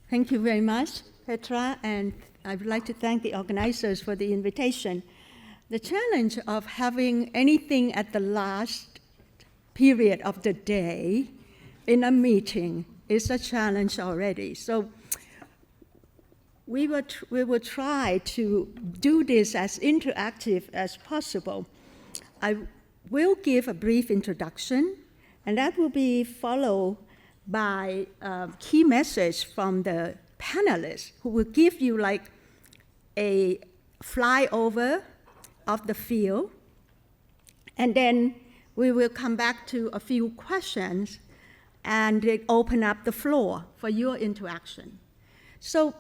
Thank you very much, Petra, and I would like to thank the organizers for the invitation. The challenge of having anything at the last period of the day in a meeting is a challenge already. So we will try to do this as interactive as possible. I will give a brief introduction, and that will be followed by a key message from the panelists who will give you like a flyover of the field. And then we will come back to a few questions and open up the floor for your interaction. So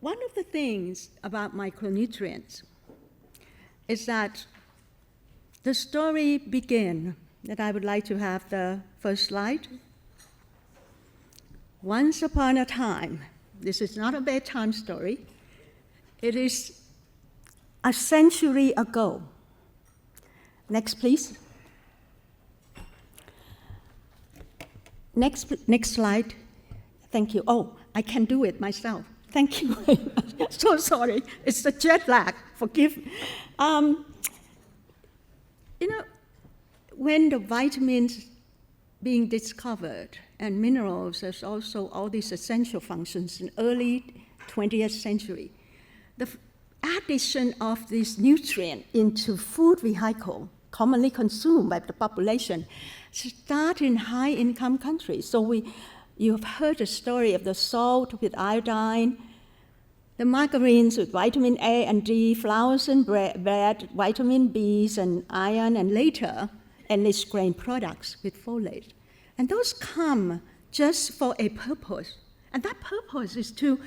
one of the things about micronutrients is that the story begins, that I would like to have the first slide. Once upon a time, this is not a bedtime story, it is a century ago. Next, please. Next slide. Thank you. Oh, I can do it myself. Thank you very much. So sorry, it's the jet lag, forgive me. When the vitamins being discovered and minerals, there's also all these essential functions in early 20th century. The addition of this nutrient into food vehicle commonly consumed by the population start in high-income countries. So you have heard the story of the salt with iodine, the margarines with vitamin A and D, flours and bread, vitamin Bs and iron, and later, enriched grain products with folate. And those come just for a purpose. And that purpose is to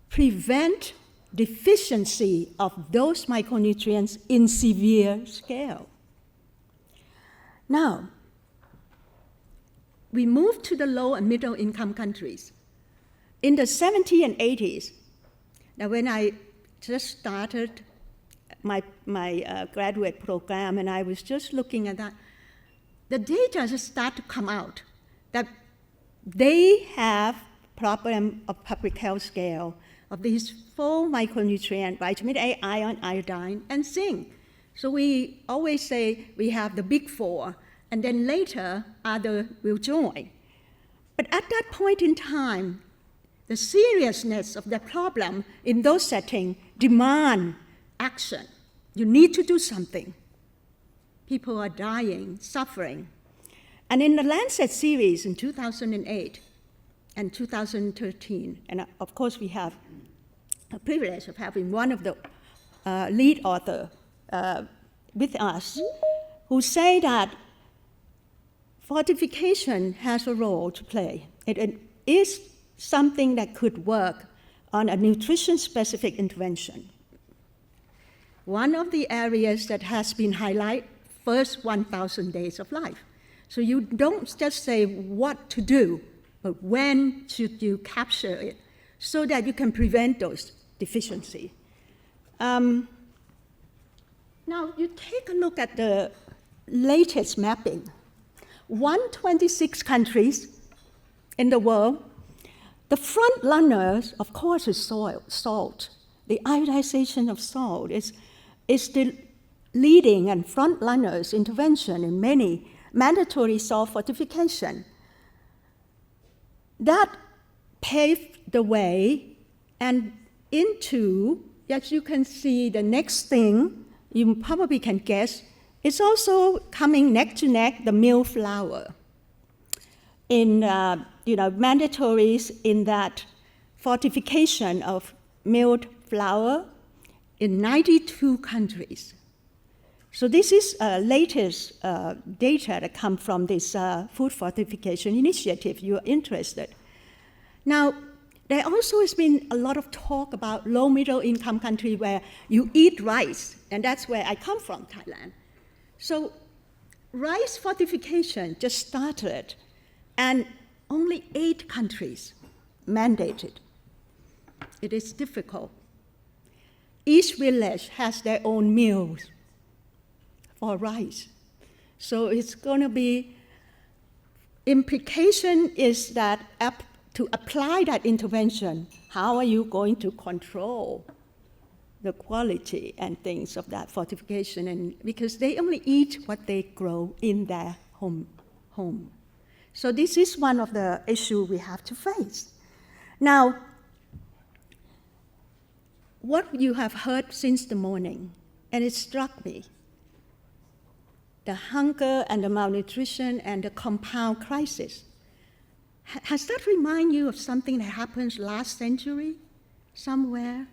prevent deficiency of those micronutrients in severe scale. Now, we move to the low and middle income countries. In the 70s and 80s, now when I just started my graduate program, and I was just looking at that, the data just start to come out that they have problem of public health scale of these 4 micronutrients, vitamin A, iron, iodine, and zinc. So we always say we have the big 4, and then later other will join. But at that point in time, the seriousness of the problem in those settings demand action. You need to do something. People are dying, suffering. And in the Lancet series in 2008 and 2013, and of course we have the privilege of having one of the lead author with us, who say that fortification has a role to play. It is something that could work on a nutrition-specific intervention. One of the areas that has been highlighted, first 1,000 days of life. So you don't just say what to do, but when should you capture it so that you can prevent those deficiencies. Now you take a look at the latest mapping. 126 countries in the world. The front runners, of course, is salt. The iodization of salt is the leading and front runners intervention in many mandatory salt fortification. That paved the way, and into, as you can see, the next thing you probably can guess, it's also coming neck to neck, the milled flour. In mandatories in that fortification of milled flour in 92 countries. So this is latest data that come from this food fortification initiative, you're interested. Now, there also has been a lot of talk about low middle income country where you eat rice, and that's where I come from, Thailand. So rice fortification just started, and only 8 countries mandated. It is difficult. Each village has their own mills for rice. So it's going to be, implication is that to apply that intervention, how are you going to control the quality and things of that fortification? And because they only eat what they grow in their home. So this is one of the issues we have to face. Now, what you have heard since the morning, and it struck me, the hunger and the malnutrition and the compound crisis. Has that remind you of something that happened last century somewhere?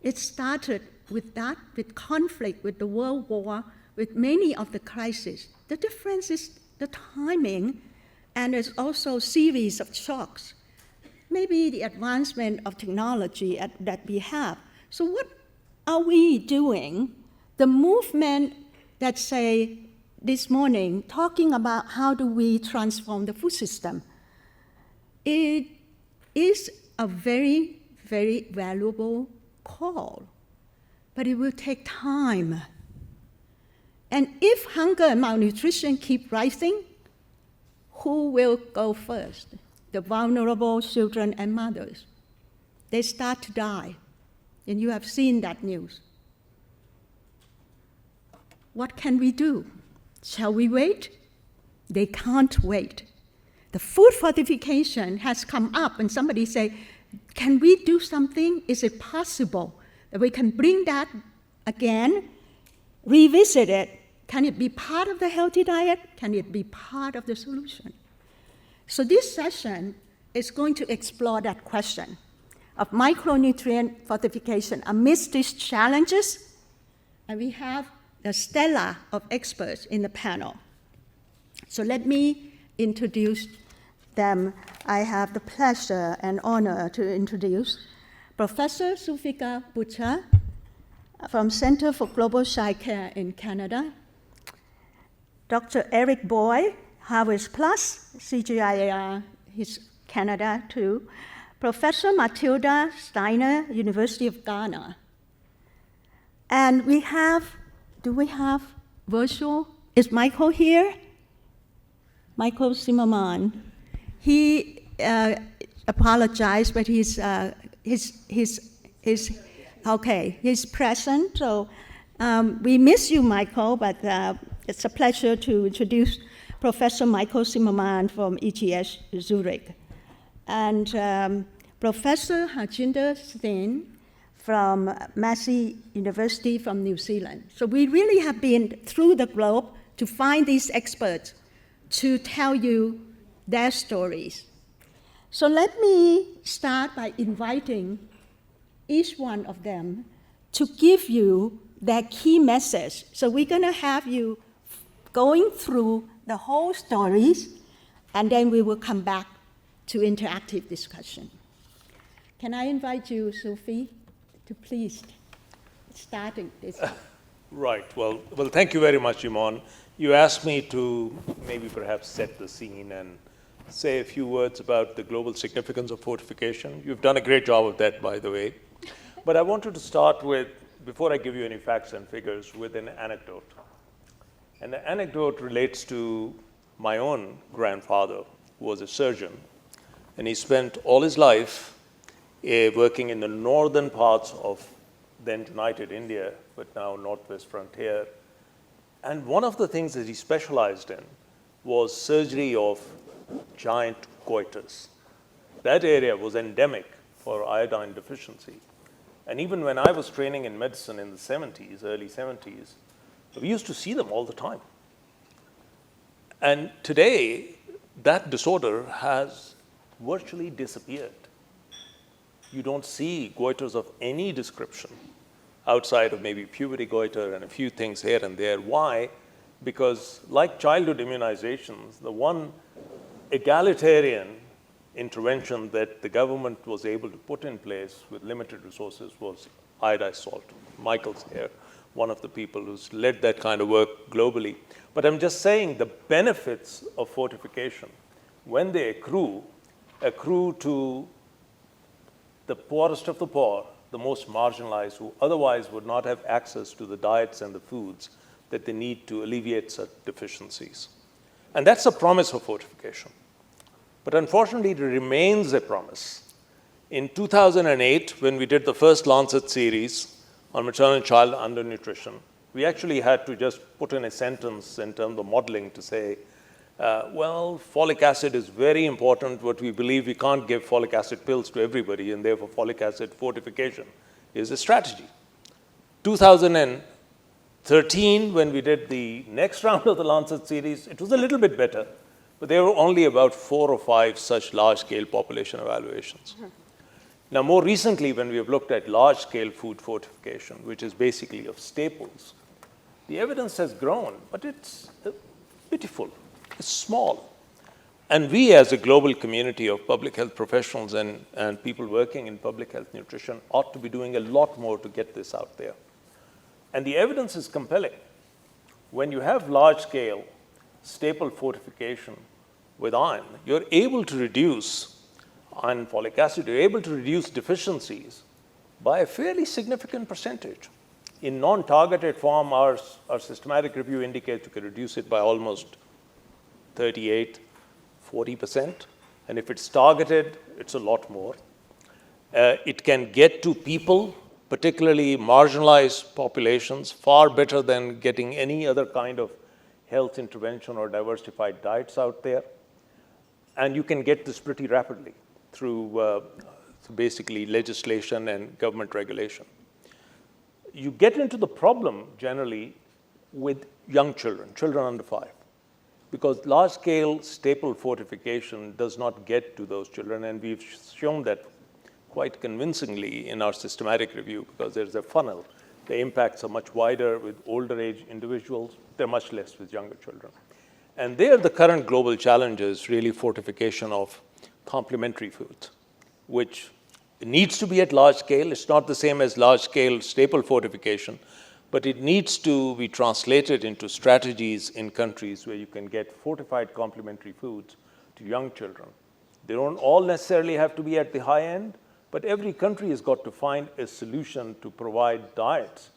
It started with that, with conflict, with the World War, with many of the crises. The difference is the timing, and there's also a series of shocks. Maybe the advancement of technology that we have. So what are we doing? The movement that say this morning, talking about how do we transform the food system, it is a very, very valuable call, but it will take time. And if hunger and malnutrition keep rising, who will go first? The vulnerable children and mothers. They start to die, and you have seen that news. What can we do? Shall we wait? They can't wait. The food fortification has come up, and somebody say, can we do something? Is it possible that we can bring that again, revisit it? Can it be part of the healthy diet? Can it be part of the solution? So this session is going to explore that question of micronutrient fortification amidst these challenges, and we have the stellar of experts in the panel. So let me introduce them. I have the pleasure and honor to introduce Professor Zulfiqar Bhutta from Center for Global CGIAR in Canada, Dr. Erick Boy, Harvard Plus, CGIAR, he's Canada too, Professor Matilda, Steiner, University of Ghana. And we have, do we have virtual? Is Michael here? Michael Zimmermann. He apologized, but he's okay. He's present. So we miss you, Michael, but it's a pleasure to introduce Professor Michael Zimmermann from ETH Zürich, and Professor Harjinder Singh from Massey University from New Zealand. So we really have been through the globe to find these experts to tell you their stories. So let me start by inviting each one of them to give you their key message. So we're going to have you going through the whole stories, and then we will come back to interactive discussion. Can I invite you, Zulfi, to please starting this? Right. Well, thank you very much, Emorn. You asked me to maybe perhaps set the scene and say a few words about the global significance of fortification. You've done a great job of that, by the way. But I wanted to start with, before I give you any facts and figures, with an anecdote. And the anecdote relates to my own grandfather, who was a surgeon. And he spent all his life working in the northern parts of then united India, but now northwest frontier. And one of the things that he specialized in was surgery of giant goiters. That area was endemic for iodine deficiency. And even when I was training in medicine in the 70s, early 70s, we used to see them all the time. And today, that disorder has virtually disappeared. You don't see goiters of any description outside of maybe puberty goiter and a few things here and there. Why? Because like childhood immunizations, the one egalitarian intervention that the government was able to put in place with limited resources was iodized salt. Michael's here, one of the people who's led that kind of work globally. But I'm just saying the benefits of fortification, when they accrue to the poorest of the poor, the most marginalized, who otherwise would not have access to the diets and the foods that they need to alleviate such deficiencies. And that's the promise of fortification. But unfortunately, it remains a promise. In 2008, when we did the first Lancet series on maternal and child undernutrition, we actually had to just put in a sentence in terms of modeling to say, well, folic acid is very important, but we believe we can't give folic acid pills to everybody, and therefore folic acid fortification is a strategy. 2013, when we did the next round of the Lancet series, it was a little bit better, but there were only about 4 or 5 such large-scale population evaluations. Now, more recently, when we have looked at large-scale food fortification, which is basically of staples, the evidence has grown, but it's pitiful. It's small. And we, as a global community of public health professionals and people working in public health nutrition, ought to be doing a lot more to get this out there. And the evidence is compelling. When you have large-scale staple fortification with iron, you're able to reduce iron and folic acid, you're able to reduce deficiencies by a fairly significant percentage. In non-targeted form, our systematic review indicates you can reduce it by almost 38, 40%. And if it's targeted, it's a lot more. It can get to people, particularly marginalized populations, far better than getting any other kind of health intervention or diversified diets out there. And you can get this pretty rapidly through basically legislation and government regulation. You get into the problem generally with young children, children under 5, because large-scale staple fortification does not get to those children, and we've shown that quite convincingly in our systematic review, because there's a funnel. The impacts are much wider with older age individuals. They're much less with younger children. And there, the current global challenge is really fortification of complementary foods, which needs to be at large scale. It's not the same as large-scale staple fortification, but it needs to be translated into strategies in countries where you can get fortified complementary foods to young children. They don't all necessarily have to be at the high end, but every country has got to find a solution to provide diets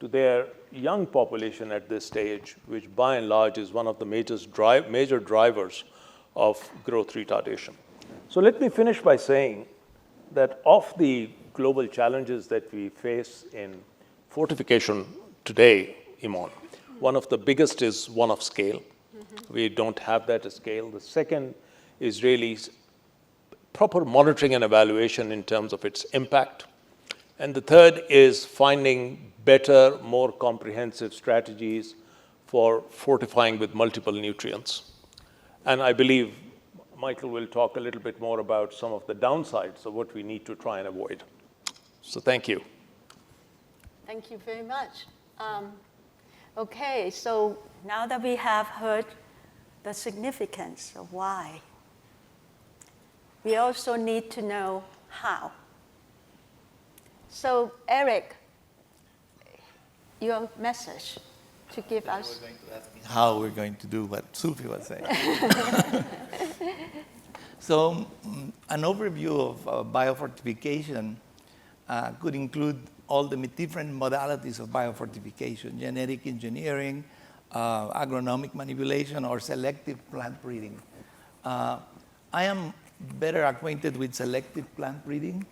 to their young population at this stage, which by and large is one of the major drivers of growth retardation. So let me finish by saying that of the global challenges that we face in fortification today, Emorn, one of the biggest is one of scale. We don't have that at scale. The second is really proper monitoring and evaluation in terms of its impact. And the third is finding better, more comprehensive strategies for fortifying with multiple nutrients. And I believe Michael will talk a little bit more about some of the downsides of what we need to try and avoid. So thank you. Thank you very much. Okay, so now that we have heard the significance of why, we also need to know how. So Erick, your message to give us. We're going to ask me how we're going to do what Zulfi was saying. So an overview of biofortification could include all the different modalities of biofortification: genetic engineering, agronomic manipulation, or selective plant breeding. I am better acquainted with selective plant breeding,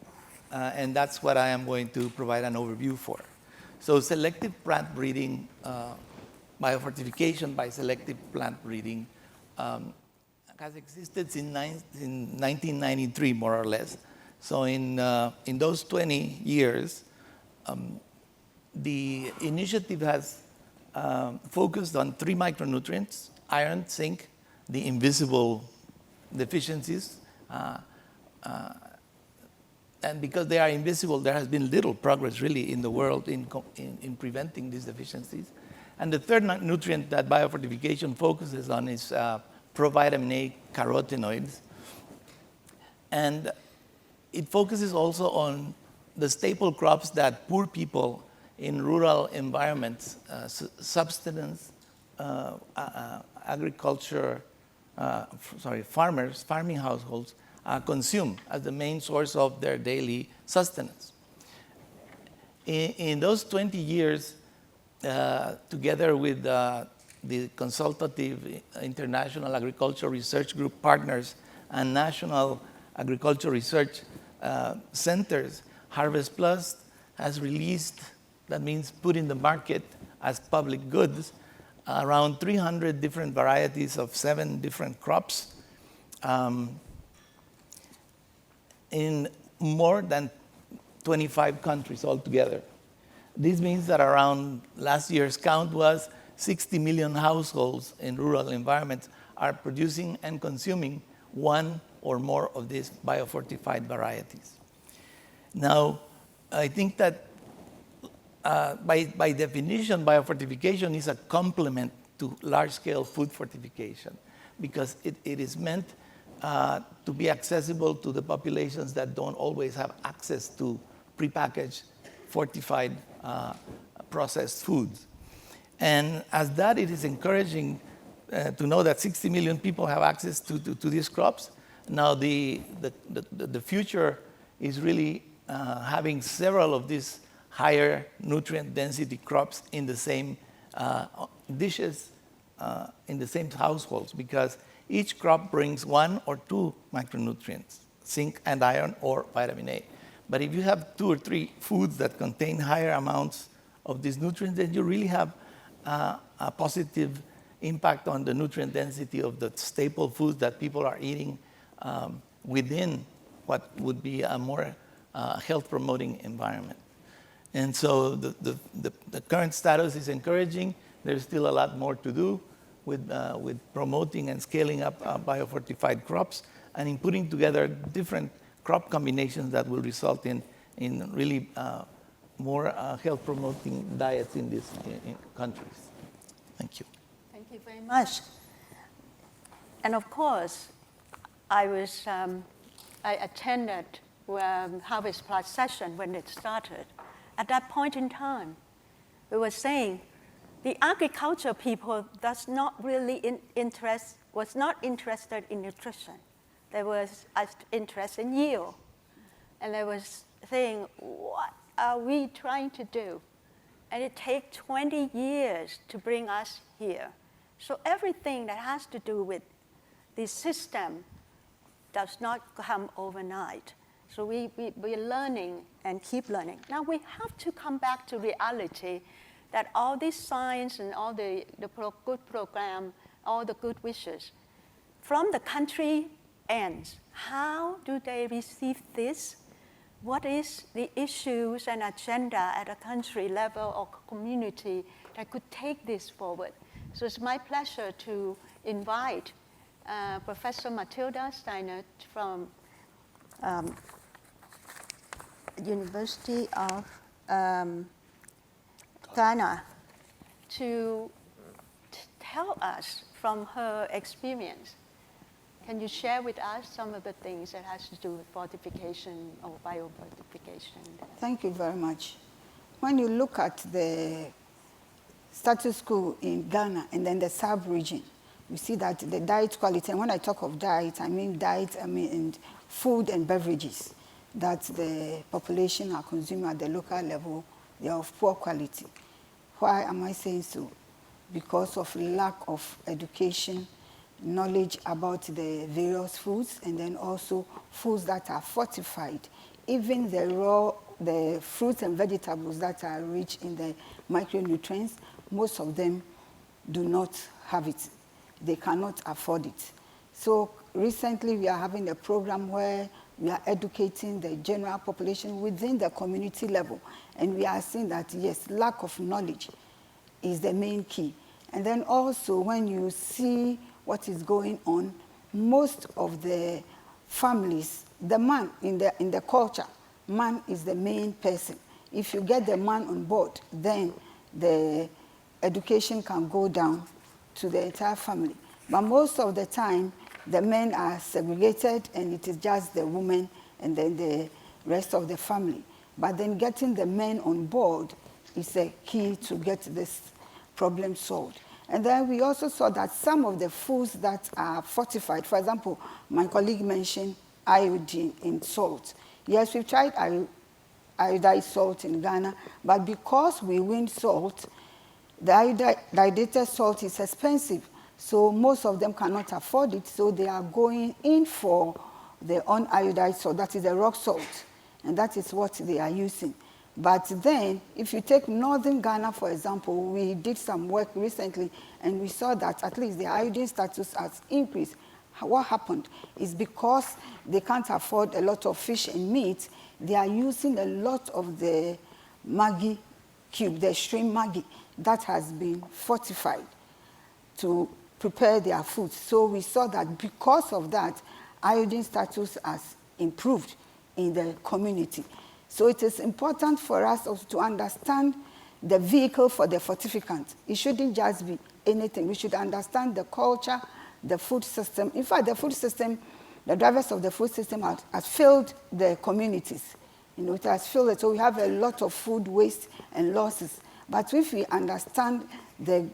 and that's what I am going to provide an overview for. So selective plant breeding, biofortification by selective plant breeding has existed since 1993, more or less. So in those 20 years, the initiative has focused on 3 micronutrients: iron, zinc, the invisible deficiencies. And because they are invisible, there has been little progress really in the world in preventing these deficiencies. And the third nutrient that biofortification focuses on is provitamin A carotenoids. And it focuses also on the staple crops that poor people in rural environments, subsistence, agriculture, farming households, consume as the main source of their daily sustenance. In those 20 years, together with the consultative international agricultural research group partners, and national agriculture research centers, Harvest Plus has released, that means put in the market as public goods, around 300 different varieties of 7 different crops in more than 25 countries altogether. This means that around last year's count was 60 million households in rural environments are producing and consuming one or more of these biofortified varieties. Now, I think that by definition, biofortification is a complement to large-scale food fortification because it is meant to be accessible to the populations that don't always have access to prepackaged, fortified, processed foods. And as that, it is encouraging to know that 60 million people have access to these crops. Now, the future is really having several of these higher nutrient density crops in the same dishes, in the same households, because each crop brings 1 or 2 micronutrients, zinc and iron or vitamin A. But if you have 2 or 3 foods that contain higher amounts of these nutrients, then you really have a positive impact on the nutrient density of the staple foods that people are eating within what would be a more health-promoting environment. And so the current status is encouraging. There's still a lot more to do with promoting and scaling up biofortified crops and in putting together different crop combinations that will result in really more health-promoting diets in these countries. Thank you. Thank you very much. And of course, I attended Harvest Plus session when it started. At that point in time, we were saying the agriculture people was not interested in nutrition. They was interested in yield. And they was saying, what are we trying to do? And it takes 20 years to bring us here. So everything that has to do with this system does not come overnight. So we're learning and keep learning. Now we have to come back to reality that all this science and all the good program, all the good wishes, from the country ends, how do they receive this? What is the issues and agenda at a country level or community that could take this forward? So it's my pleasure to invite Professor Matilda Steiner from University of Ghana to tell us from her experience. Can you share with us some of the things that has to do with fortification or biofortification? Thank you very much. When you look at the status quo in Ghana and then the sub-region, you see that the diet quality, and when I talk of diet, I mean food and beverages that the population are consuming at the local level, they are of poor quality. Why am I saying so? Because of lack of education, knowledge about the various foods, and then also foods that are fortified. Even the fruits and vegetables that are rich in the micronutrients, most of them do not have it. They cannot afford it. So recently we are having a program where we are educating the general population within the community level. And we are seeing that, yes, lack of knowledge is the main key. And then also when you see what is going on, most of the families, the man in the culture, man is the main person. If you get the man on board, then the education can go down to the entire family. But most of the time, the men are segregated and it is just the women and then the rest of the family. But then getting the men on board is a key to get this problem solved. And then we also saw that some of the foods that are fortified, for example, my colleague mentioned iodine in salt. Yes, we've tried iodized salt in Ghana, but because we wind salt, the iodized salt is expensive. So most of them cannot afford it, so they are going in for the uniodized salt, that is the rock salt, and that is what they are using. But then, if you take northern Ghana, for example, we did some work recently, and we saw that at least the iodine status has increased. What happened is because they can't afford a lot of fish and meat, they are using a lot of the Maggi cube, the shrimp Maggi, that has been fortified to prepare their food. So we saw that because of that, iodine status has improved in the community. So it is important for us also to understand the vehicle for the fortificant. It shouldn't just be anything. We should understand the culture, the food system. In fact, the food system, the drivers of the food system has failed the communities. You know, it has failed it. So we have a lot of food waste and losses. But if we understand the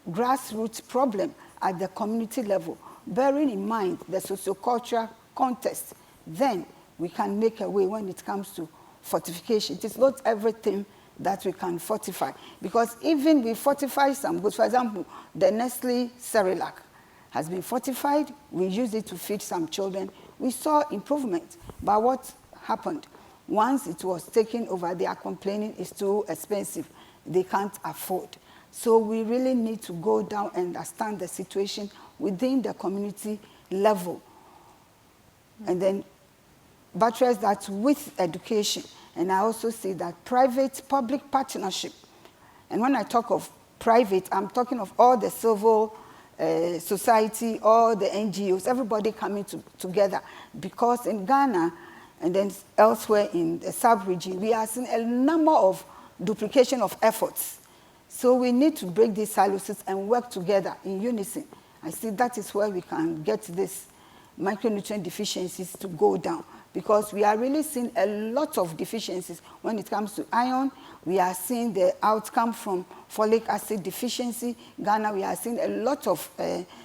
grassroots problem at the community level, bearing in mind the sociocultural context, then we can make a way when it comes to fortification. It is not everything that we can fortify. Because even we fortify some goods, for example, the Nestlé Cerelac has been fortified. We use it to feed some children. We saw improvement. But what happened? Once it was taken over, they are complaining it's too expensive. They can't afford. So we really need to go down and understand the situation within the community level. And then buttress that with education. And I also see that private-public partnership. And when I talk of private, I'm talking of all the civil society, all the NGOs, everybody coming together. Because in Ghana, and then elsewhere in the sub-region, we are seeing a number of duplication of efforts. So we need to break these silos and work together in unison. I see that is where we can get this micronutrient deficiencies to go down, because we are really seeing a lot of deficiencies when it comes to iron. We are seeing the outcome from folic acid deficiency. Ghana, we are seeing a lot of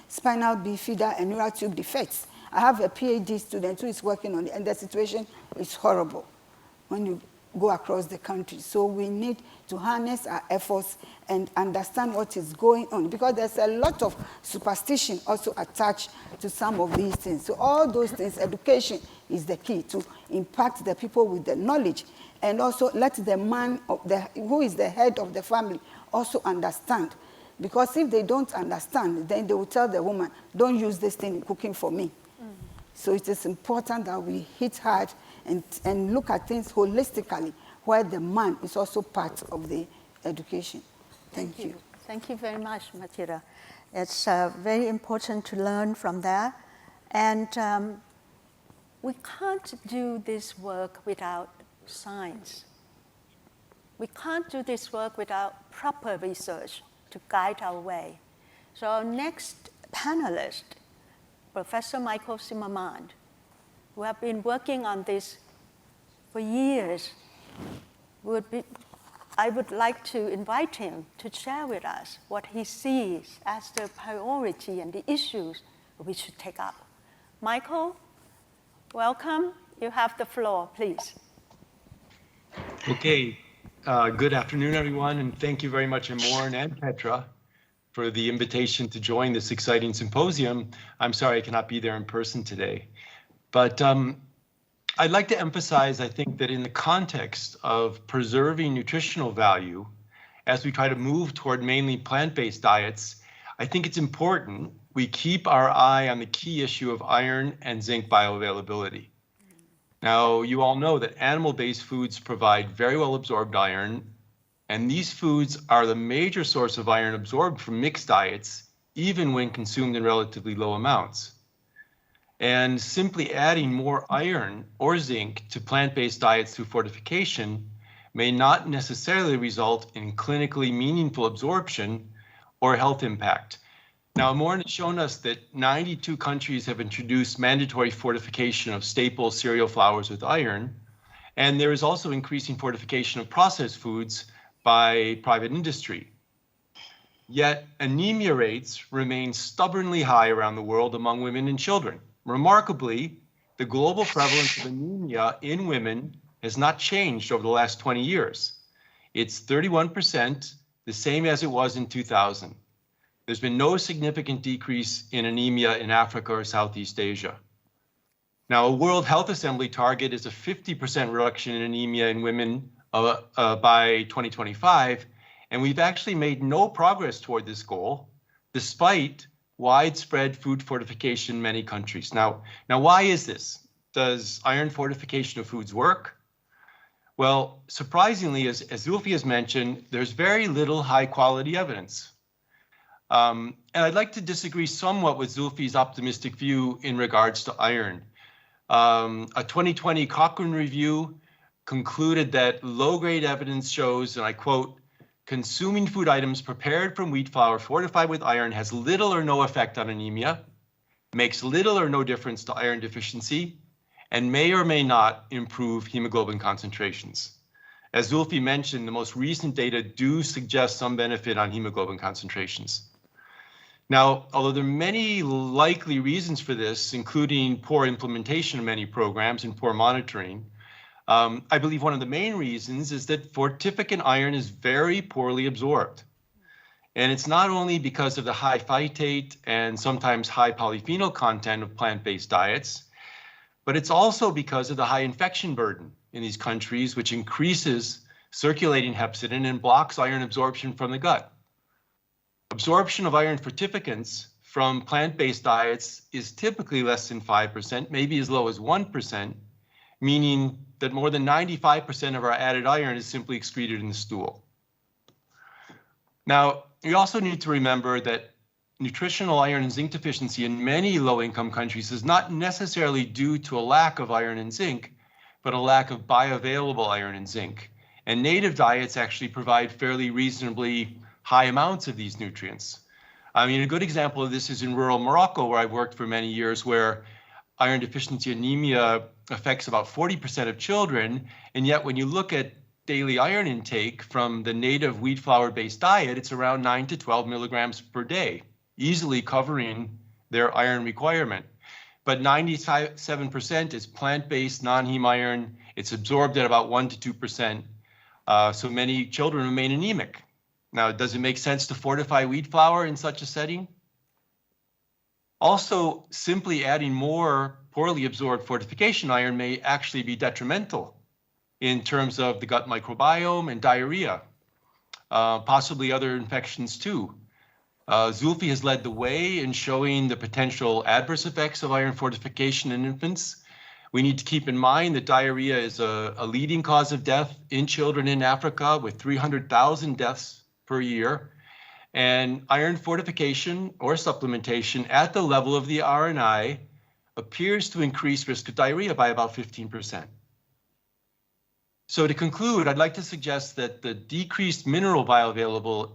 spinal bifida and neural tube defects. I have a PhD student who is working on it, and the situation is horrible when you go across the country. So we need to harness our efforts and understand what is going on, because there's a lot of superstition also attached to some of these things. So all those things, education is the key to impact the people with the knowledge, and also let the man who is the head of the family also understand. Because if they don't understand, then they will tell the woman, don't use this thing in cooking for me. So it is important that we hit hard and look at things holistically, where the man is also part of the education. Thank you. Thank you very much, Matilda. It's very important to learn from that. And we can't do this work without science. We can't do this work without proper research to guide our way. So our next panelist, Professor Michael Zimmermann, who have been working on this for years, I would like to invite him to share with us what he sees as the priority and the issues we should take up. Michael, welcome. You have the floor, please. Okay. Good afternoon, everyone, and thank you very much, Emorn and Petra, for the invitation to join this exciting symposium. I'm sorry I cannot be there in person today, but I'd like to emphasize, I think, that in the context of preserving nutritional value, as we try to move toward mainly plant-based diets, I think it's important we keep our eye on the key issue of iron and zinc bioavailability. Now, you all know that animal-based foods provide very well absorbed iron, and these foods are the major source of iron absorbed from mixed diets, even when consumed in relatively low amounts. And simply adding more iron or zinc to plant-based diets through fortification may not necessarily result in clinically meaningful absorption or health impact. Now, Emorn has shown us that 92 countries have introduced mandatory fortification of staple cereal flours with iron, and there is also increasing fortification of processed foods by private industry. Yet anemia rates remain stubbornly high around the world among women and children. Remarkably, the global prevalence of anemia in women has not changed over the last 20 years. It's 31%, the same as it was in 2000. There's been no significant decrease in anemia in Africa or Southeast Asia. Now, a World Health Assembly target is a 50% reduction in anemia in women by 2025, and we've actually made no progress toward this goal, despite widespread food fortification in many countries. Now, why is this? Does iron fortification of foods work? Well, surprisingly, as Zulfi has mentioned, there's very little high-quality evidence. And I'd like to disagree somewhat with Zulfi's optimistic view in regards to iron. A 2020 Cochrane review concluded that low-grade evidence shows, and I quote, consuming food items prepared from wheat flour fortified with iron has little or no effect on anemia, makes little or no difference to iron deficiency, and may or may not improve hemoglobin concentrations. As Zulfi mentioned, the most recent data do suggest some benefit on hemoglobin concentrations. Now, although there are many likely reasons for this, including poor implementation of many programs and poor monitoring, I believe one of the main reasons is that fortificant iron is very poorly absorbed. And it's not only because of the high phytate and sometimes high polyphenol content of plant-based diets, but it's also because of the high infection burden in these countries, which increases circulating hepcidin and blocks iron absorption from the gut. Absorption of iron fortificants from plant-based diets is typically less than 5%, maybe as low as 1%, meaning that more than 95% of our added iron is simply excreted in the stool. Now, you also need to remember that nutritional iron and zinc deficiency in many low-income countries is not necessarily due to a lack of iron and zinc, but a lack of bioavailable iron and zinc. And native diets actually provide fairly reasonably high amounts of these nutrients. I mean, a good example of this is in rural Morocco, where I've worked for many years, where iron deficiency anemia affects about 40% of children. And yet when you look at daily iron intake from the native wheat flour-based diet, it's around 9 to 12 milligrams per day, easily covering their iron requirement. But 97% is plant-based non-heme iron. It's absorbed at about 1 to 2%. So many children remain anemic. Now, does it make sense to fortify wheat flour in such a setting? Also, simply adding more poorly absorbed fortification iron may actually be detrimental in terms of the gut microbiome and diarrhea, possibly other infections too. Zulfi has led the way in showing the potential adverse effects of iron fortification in infants. We need to keep in mind that diarrhea is a leading cause of death in children in Africa, with 300,000 deaths per year. And iron fortification or supplementation at the level of the RNI appears to increase risk of diarrhea by about 15%. So to conclude, I'd like to suggest that the decreased mineral bioavailable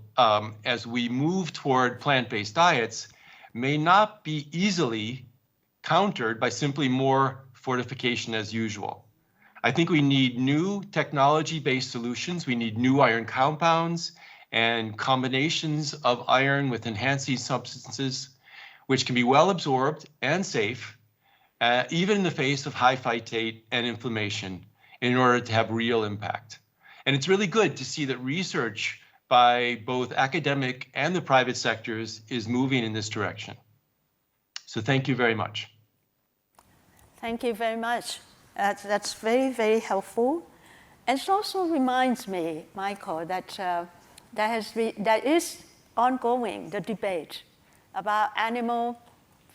as we move toward plant-based diets may not be easily countered by simply more fortification as usual. I think we need new technology-based solutions. We need new iron compounds and combinations of iron with enhancing substances, which can be well absorbed and safe, even in the face of high phytate and inflammation, in order to have real impact. And it's really good to see that research by both academic and the private sectors is moving in this direction. So thank you very much. Thank you very much. That's very, very helpful. And it also reminds me, Michael, that there is ongoing the debate about animal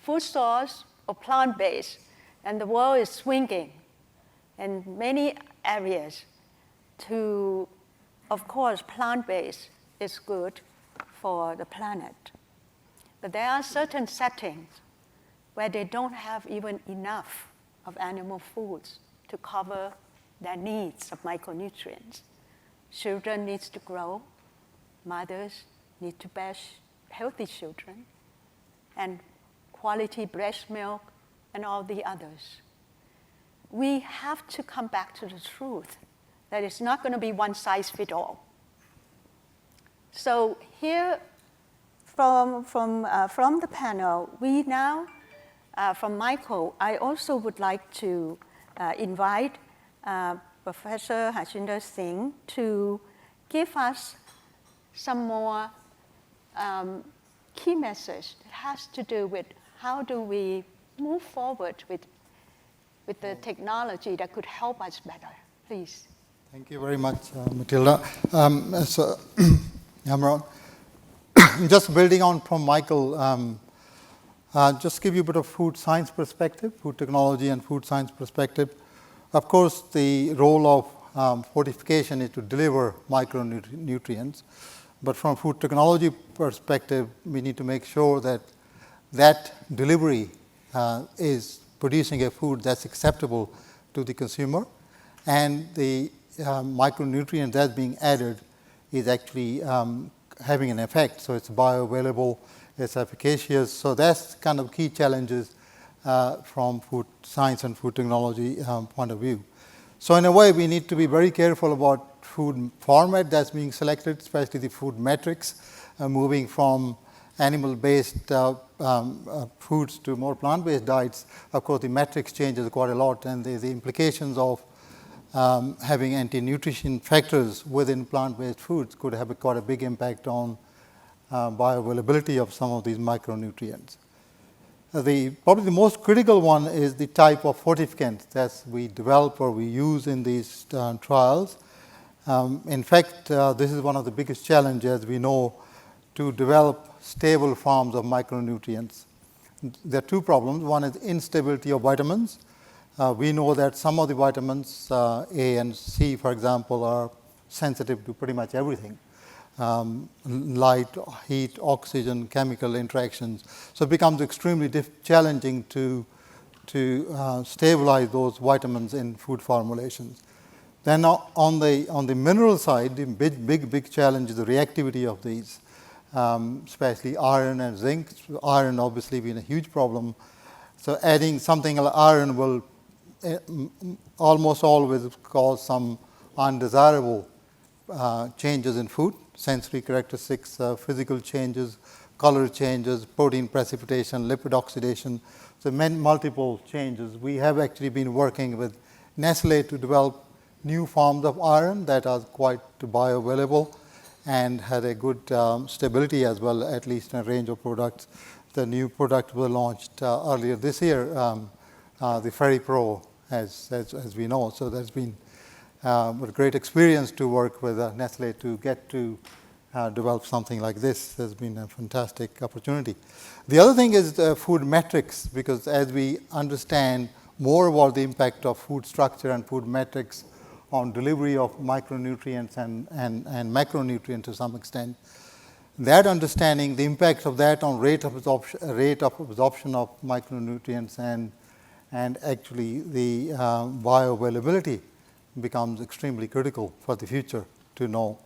food source or plant-based, and the world is swinging in many areas to, of course, plant-based is good for the planet. But there are certain settings where they don't have even enough of animal foods to cover their needs of micronutrients. Children need to grow, mothers need to bear healthy children, and quality breast milk and all the others. We have to come back to the truth that it's not going to be one size fits all. So here from the panel, we now, from Michael, I also would like to invite Professor Harjinder Singh to give us some more key message that has to do with how do we move forward with the technology that could help us better, please. Thank you very much, Matilda. Emorn, just building on from Michael, just give you a bit of food science perspective, food technology and food science perspective. Of course, the role of fortification is to deliver micronutrients. But from food technology perspective, we need to make sure that that delivery is producing a food that's acceptable to the consumer, and the micronutrient that's being added is actually having an effect. So it's bioavailable, it's efficacious. So that's kind of key challenges from food science and food technology point of view. So in a way, we need to be very careful about food format that's being selected, especially the food metrics, moving from animal-based foods to more plant-based diets. Of course, the metrics changes quite a lot, and the implications of having anti-nutrition factors within plant-based foods could have quite a big impact on bioavailability of some of these micronutrients. Probably the most critical one is the type of fortificant that we develop or we use in these trials. In fact, this is one of the biggest challenges we know to develop stable forms of micronutrients. There are two problems. One is instability of vitamins. We know that some of the vitamins, A and C, for example, are sensitive to pretty much everything. Light, heat, oxygen, chemical interactions. So it becomes extremely challenging to stabilize those vitamins in food formulations. Then on the mineral side, the big challenge is the reactivity of these, especially iron and zinc. Iron obviously being a huge problem. So adding something like iron will almost always cause some undesirable changes in food, sensory characteristics, physical changes, color changes, protein precipitation, lipid oxidation. So multiple changes. We have actually been working with Nestlé to develop new forms of iron that are quite bioavailable and had a good stability as well, at least in a range of products. The new product was launched earlier this year, the Ferry Pro, as we know. So that's been a great experience to work with Nestlé to get to develop something like this. Has been a fantastic opportunity. The other thing is food metrics, because as we understand more about the impact of food structure and food metrics on delivery of micronutrients and macronutrients to some extent, that understanding the impact of that on rate of absorption of micronutrients and actually the bioavailability becomes extremely critical for the future to know.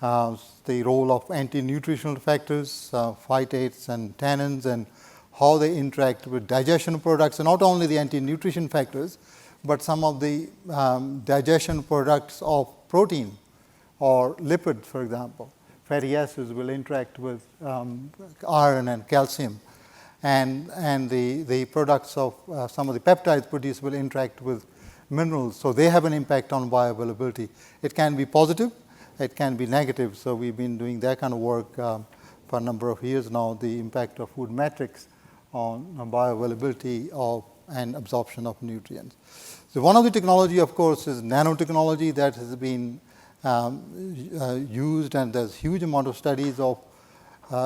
The role of anti-nutritional factors, phytates and tannins, and how they interact with digestion products, and not only the anti-nutrition factors, but some of the digestion products of protein or lipids, for example. Fatty acids will interact with iron and calcium, and the products of some of the peptides produced will interact with minerals, so they have an impact on bioavailability. It can be positive, it can be negative, so we've been doing that kind of work for a number of years now, the impact of food metrics on bioavailability and absorption of nutrients. So one of the technology, of course, is nanotechnology that has been used, and there's huge amount of studies of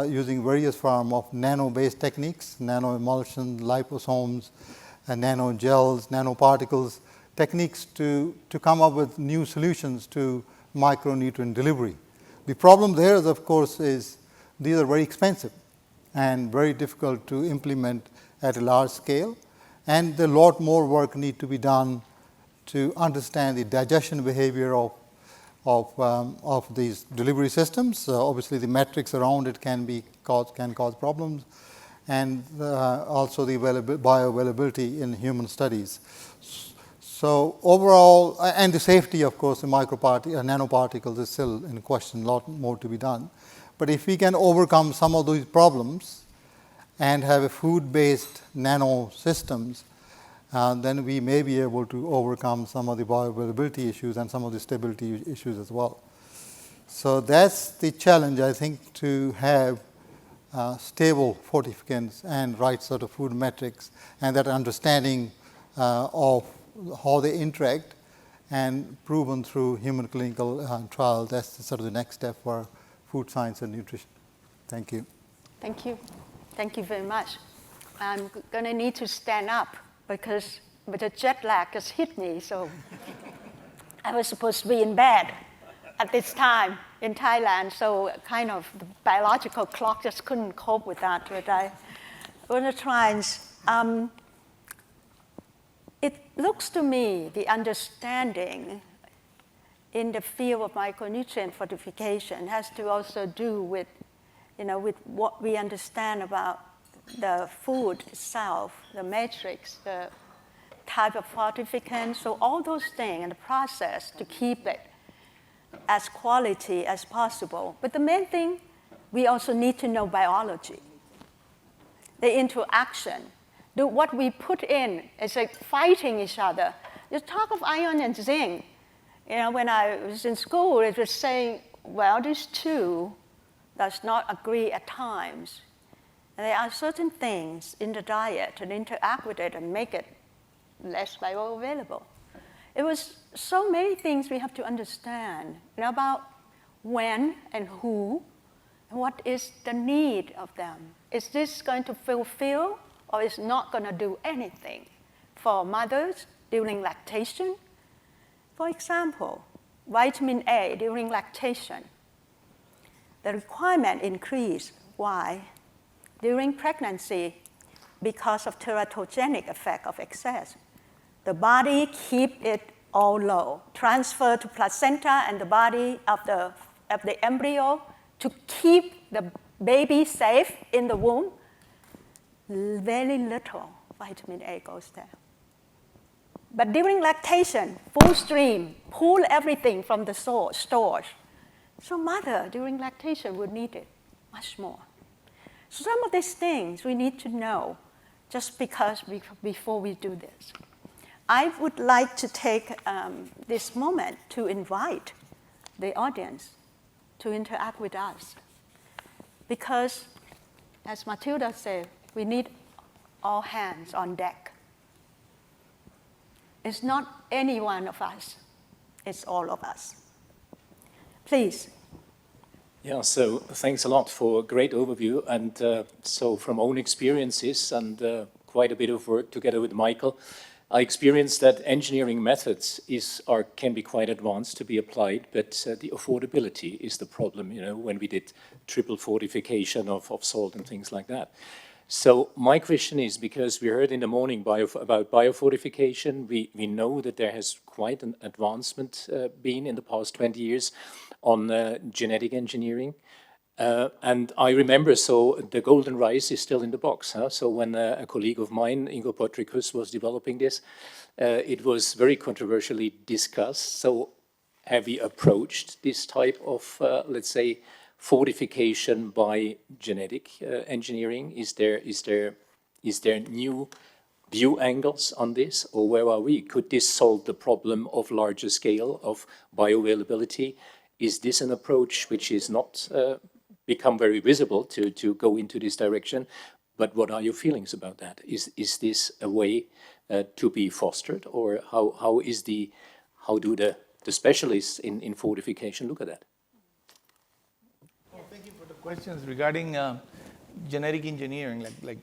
using various form of nano-based techniques, nano-emulsions, liposomes, nanogels, nanoparticles, techniques to come up with new solutions to micronutrient delivery. The problem there, of course, is these are very expensive and very difficult to implement at a large scale, and a lot more work need to be done to understand the digestion behavior of these delivery systems. Obviously, the metrics around it can cause problems, and also the bioavailability in human studies. So overall, and the safety, of course, the nanoparticles is still in question, a lot more to be done. But if we can overcome some of those problems and have a food-based nano systems, then we may be able to overcome some of the bioavailability issues and some of the stability issues as well. So that's the challenge, I think, to have stable fortificants and right sort of food metrics, and that understanding of how they interact and proven through human clinical trials. That's sort of the next step for food science and nutrition. Thank you. Thank you. Thank you very much. I'm going to need to stand up because the jet lag has hit me, so I was supposed to be in bed at this time in Thailand, so kind of the biological clock just couldn't cope with that, but I want to try and, it looks to me the understanding in the field of micronutrient fortification has to also do with, with what we understand about the food itself, the matrix, the type of fortificant, so all those things and the process to keep it as quality as possible. But the main thing, we also need to know biology, the interaction. What we put in is like fighting each other. You talk of iron and zinc. When I was in school, it was saying, well, these two does not agree at times. And there are certain things in the diet that interact with it and make it less bioavailable. It was so many things we have to understand about when and who, and what is the need of them. Is this going to fulfill or is not going to do anything for mothers during lactation? For example, vitamin A during lactation. The requirement increased. Why? During pregnancy, because of teratogenic effect of excess. The body keep it all low, transfer to placenta and the body of the embryo to keep the baby safe in the womb. Very little vitamin A goes there. But during lactation, full stream, pull everything from the stores. So mother during lactation would need it much more. So some of these things we need to know just because before we do this. I would like to take this moment to invite the audience to interact with us. Because, as Matilda said, we need all hands on deck. It's not any one of us, it's all of us. Please. Yeah, so thanks a lot for a great overview. And so from own experiences and quite a bit of work together with Michael, I experienced that engineering methods can be quite advanced to be applied, but the affordability is the problem, when we did triple fortification of salt and things like that. So my question is, because we heard in the morning about biofortification, we know that there has quite an advancement been in the past 20 years on genetic engineering. And I remember, so the golden rice is still in the box. So when a colleague of mine, Ingo Potricus, was developing this, it was very controversially discussed. So have we approached this type of, let's say, fortification by genetic engineering? Is there new view angles on this, or where are we? Could this solve the problem of larger scale of bioavailability? Is this an approach which is not become very visible to go into this direction? But what are your feelings about that? Is this a way to be fostered, or how do the specialists in fortification look at that? Well, thank you for the questions regarding genetic engineering, like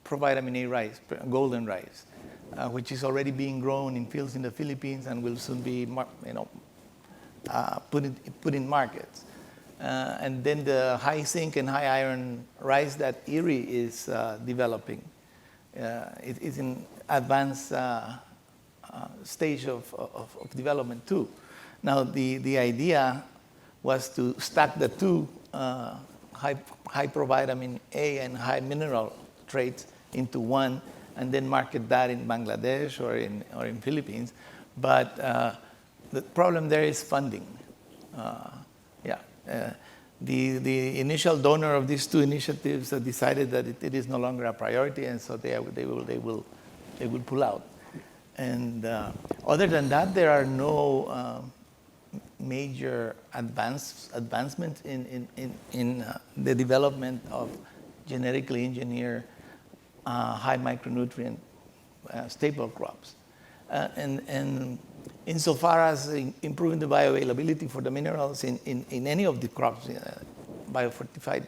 provitamin A rice, golden rice, which is already being grown in fields in the Philippines and will soon be, put in markets. And then the high zinc and high iron rice that Erick is developing. It is in advanced stage of development too. Now the idea was to stack the two high provitamin A and high mineral traits into one, and then market that in Bangladesh or in Philippines. But the problem there is funding. The initial donor of these two initiatives decided that it is no longer a priority, and so they will pull out. And other than that, there are no major advancements in the development of genetically engineered high micronutrient staple crops. And insofar as improving the bioavailability for the minerals in any of the crops, biofortified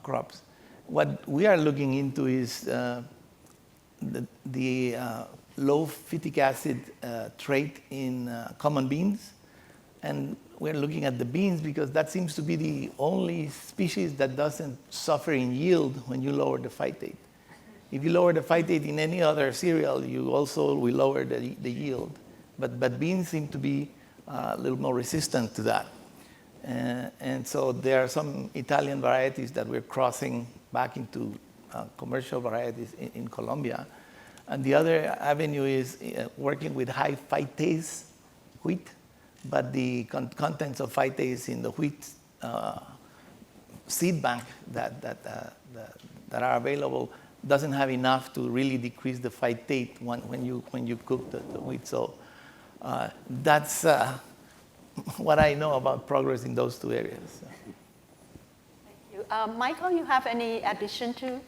crops, what we are looking into is the low phytic acid trait in common beans. And we're looking at the beans because that seems to be the only species that doesn't suffer in yield when you lower the phytate. If you lower the phytate in any other cereal, you also will lower the yield. But beans seem to be a little more resistant to that. And so there are some Italian varieties that we're crossing back into commercial varieties in Colombia. And the other avenue is working with high phytase wheat, but the contents of phytase in the wheat seed bank that are available doesn't have enough to really decrease the phytate when you cook the wheat. So that's what I know about progress in those two areas. Thank you. Michael, you have any addition to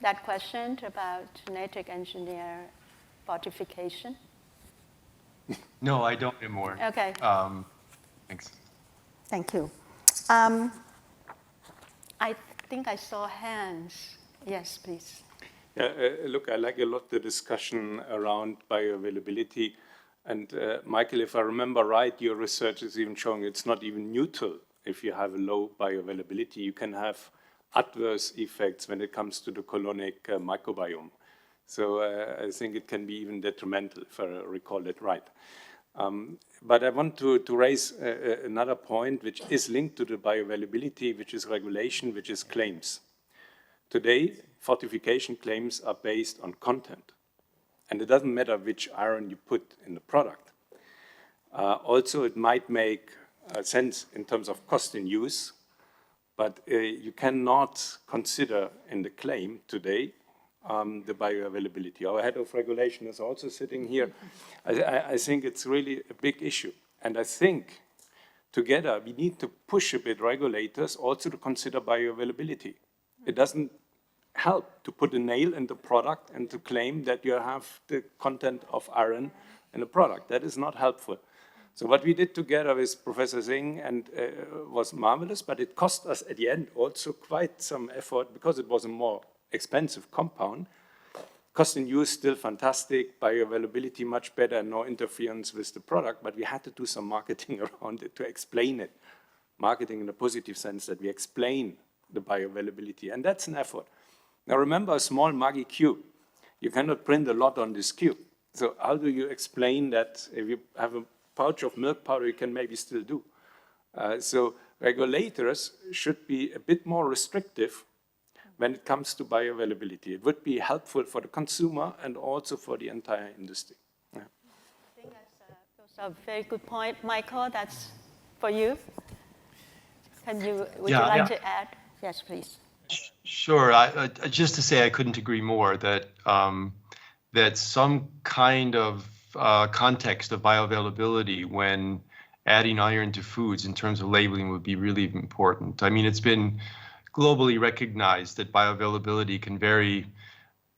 that question about genetic engineer fortification? No, I don't anymore. Okay. Thanks. Thank you. I think I saw hands. Yes, please. Look, I like a lot the discussion around bioavailability. And Michael, if I remember right, your research is even showing it's not even neutral. If you have a low bioavailability, you can have adverse effects when it comes to the colonic microbiome. So I think it can be even detrimental, if I recall it right. But I want to raise another point which is linked to the bioavailability, which is regulation, which is claims. Today, fortification claims are based on content. And it doesn't matter which iron you put in the product. Also, it might make sense in terms of cost in use, but you cannot consider in the claim today the bioavailability. Our head of regulation is also sitting here. I think it's really a big issue. And I think together we need to push a bit regulators also to consider bioavailability. It doesn't help to put a nail in the product and to claim that you have the content of iron in the product. That is not helpful. So what we did together with Professor Singh and was marvelous, but it cost us at the end also quite some effort because it was a more expensive compound. Cost in use still fantastic, bioavailability much better, no interference with the product, but we had to do some marketing around it to explain it. Marketing in a positive sense that we explain the bioavailability, and that's an effort. Now remember a small Maggi cube. You cannot print a lot on this cube. So how do you explain that if you have a pouch of milk powder, you can maybe still do? So regulators should be a bit more restrictive when it comes to bioavailability. It would be helpful for the consumer and also for the entire industry. Yeah. I think those are a very good point. Michael, that's for you. Would you like to add? Yes, please. Sure. Just to say, I couldn't agree more that that some kind of context of bioavailability when adding iron to foods in terms of labeling would be really important. I mean, it's been globally recognized that bioavailability can vary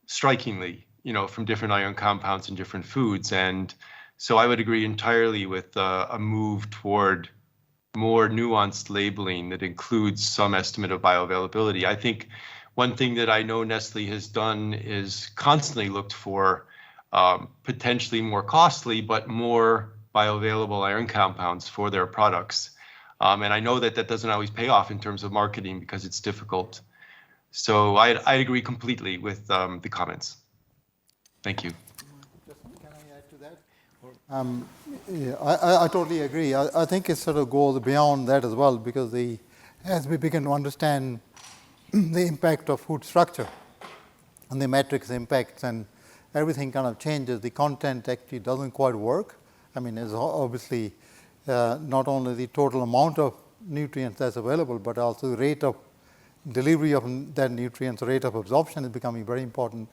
strikingly, from different iron compounds in different foods. And so I would agree entirely with a move toward more nuanced labeling that includes some estimate of bioavailability. I think one thing that I know Nestlé has done is constantly looked for potentially more costly, but more bioavailable iron compounds for their products. And I know that that doesn't always pay off in terms of marketing because it's difficult. So I agree completely with the comments. Thank you. Can I add to that? I totally agree. I think it sort of goes beyond that as well, because as we begin to understand the impact of food structure and the matrix impacts, and everything kind of changes, the content actually doesn't quite work. I mean, it's obviously not only the total amount of nutrients that's available, but also the rate of delivery of that nutrients, rate of absorption is becoming very important.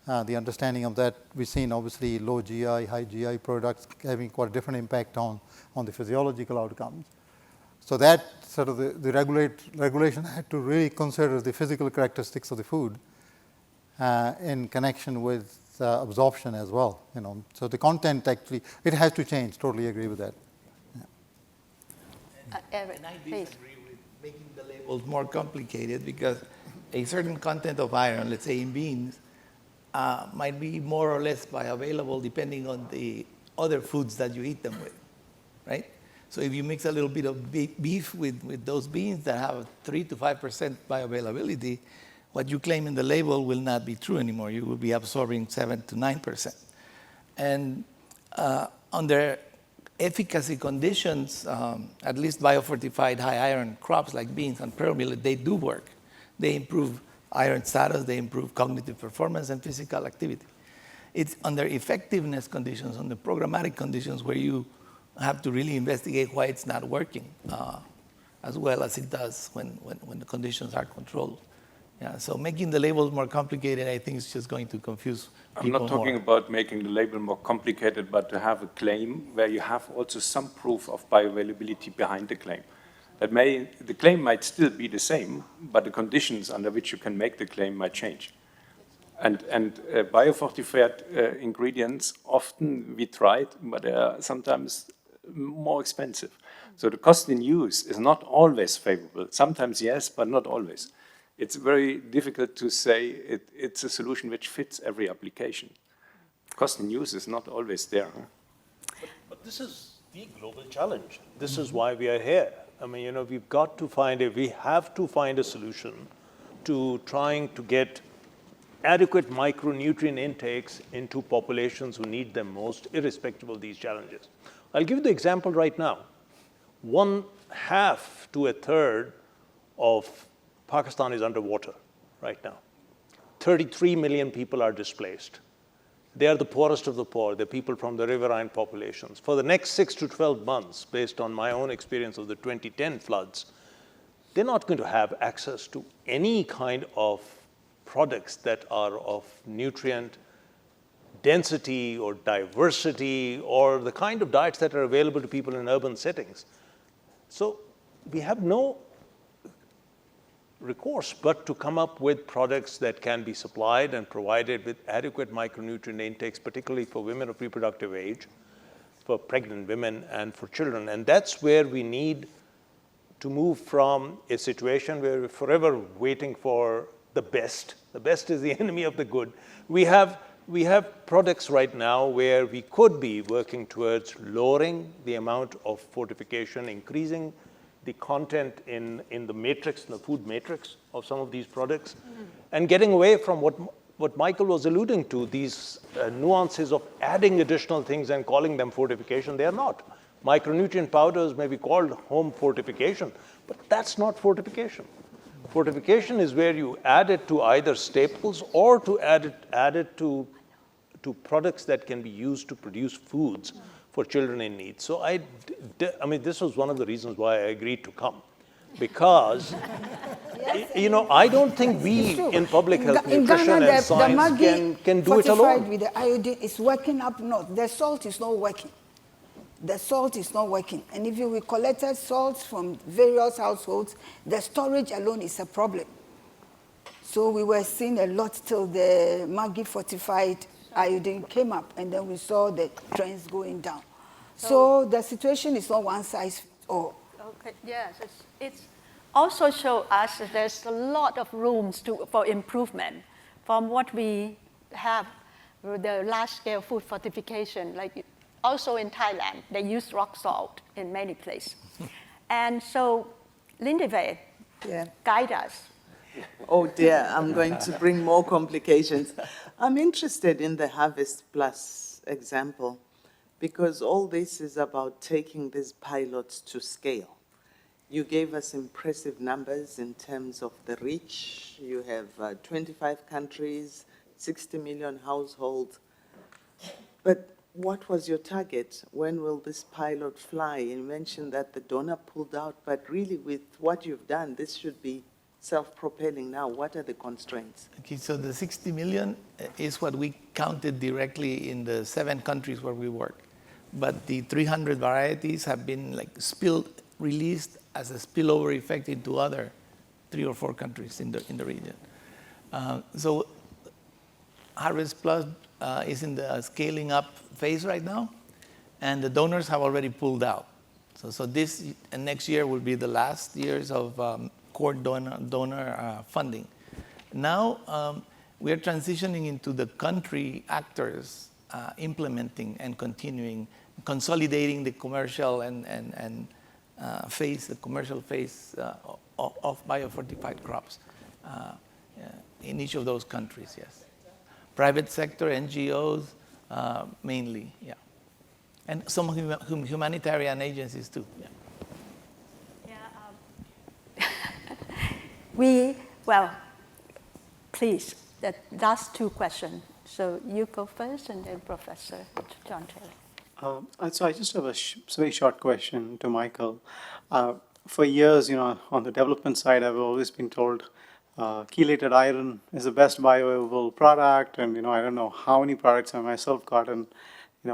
The understanding of that, we've seen obviously low GI, high GI products having quite a different impact on the physiological outcomes. So that sort of the regulation had to really consider the physical characteristics of the food in connection with absorption as well. So the content actually, it has to change. Totally agree with that. Erick, And I please. disagree with making the labels more complicated because a certain content of iron, let's say in beans, might be more or less bioavailable depending on the other foods that you eat them with, right? So if you mix a little bit of beef with those beans that have 3 to 5% bioavailability, what you claim in the label will not be true anymore. You will be absorbing 7 to 9%. And under efficacy conditions, at least biofortified high iron crops like beans and pearl millet, they do work. They improve iron status, they improve cognitive performance and physical activity. It's under effectiveness conditions, under programmatic conditions where you have to really investigate why it's not working as well as it does when the conditions are controlled. Yeah, so making the labels more complicated, I think, is just going to confuse people more. I'm not talking about making the label more complicated, but to have a claim where you have also some proof of bioavailability behind the claim. The claim might still be the same, but the conditions under which you can make the claim might change. And biofortified ingredients, often we tried, but they are sometimes more expensive. So the cost in use is not always favorable. Sometimes yes, but not always. It's very difficult to say it's a solution which fits every application. Cost in use is not always there. But this is the global challenge. This is why we are here. I mean, we have to find a solution to trying to get adequate micronutrient intakes into populations who need them most, irrespective of these challenges. I'll give you the example right now. 1/2 to 1/3 of Pakistan is underwater right now. 33 million people are displaced. They are the poorest of the poor. They're people from the riverine populations. For the next 6 to 12 months, based on my own experience of the 2010 floods, they're not going to have access to any kind of products that are of nutrient density or diversity or the kind of diets that are available to people in urban settings. So we have no recourse but to come up with products that can be supplied and provided with adequate micronutrient intakes, particularly for women of reproductive age, for pregnant women, and for children. And that's where we need to move from a situation where we're forever waiting for the best. The best is the enemy of the good. We have products right now where we could be working towards lowering the amount of fortification, increasing the content in the matrix, in the food matrix of some of these products, and getting away from what Michael was alluding to, these nuances of adding additional things and calling them fortification. They are not. Micronutrient powders may be called home fortification, but that's not fortification. Fortification is where you add it to either staples or to add it to products that can be used to produce foods for children in need. So I mean, this was one of the reasons why I agreed to come, because I don't think we in public health, nutrition, and science can do it alone. With the iodine is working up north. The salt is not working. The salt is not working. And if we collected salts from various households, the storage alone is a problem. So we were seeing a lot till the Maggi fortified iodine came up, and then we saw the trends going down. So the situation is not one size fits all. Okay, yes. It's also show us that there's a lot of rooms for improvement from what we have, the large-scale food fortification, like also in Thailand, they use rock salt in many places. And so, Lindewe, guide us. Oh dear, I'm going to bring more complications. I'm interested in the Harvest Plus example because all this is about taking these pilots to scale. You gave us impressive numbers in terms of the reach. You have 25 countries, 60 million households. But what was your target? When will this pilot fly? You mentioned that the donor pulled out, but really with what you've done, this should be self-propelling now? What are the constraints? Okay, so the 60 million is what we counted directly in the 7 countries where we work. But the 300 varieties have been like released as a spillover effect into other 3 or 4 countries in the region. So Harvest Plus is in the scaling up phase right now, and the donors have already pulled out. So this and next year will be the last years of core donor funding. Now we are transitioning into the country actors implementing and continuing, consolidating the commercial and phase, the commercial phase of biofortified crops in each of those countries, yes. Private sector, NGOs, mainly, yeah. And some humanitarian agencies too, yeah. Well, please, the last 2 questions. So you go first, and then Professor John Taylor. So I just have a very short question to Michael. For years, on the development side, I've always been told chelated iron is the best bioavailable product, and I don't know how many products I myself gotten,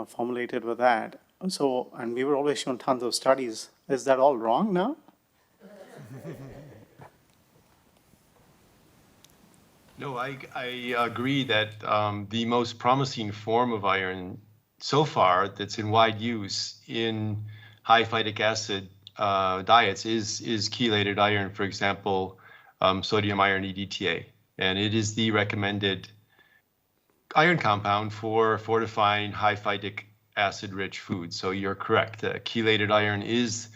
formulated with that. So, and we were always shown tons of studies. Is that all wrong now? No, I agree that the most promising form of iron so far that's in wide use in high phytic acid diets is chelated iron, for example, sodium iron EDTA. And it is the recommended iron compound for fortifying high phytic acid-rich foods. So you're correct. Chelated iron is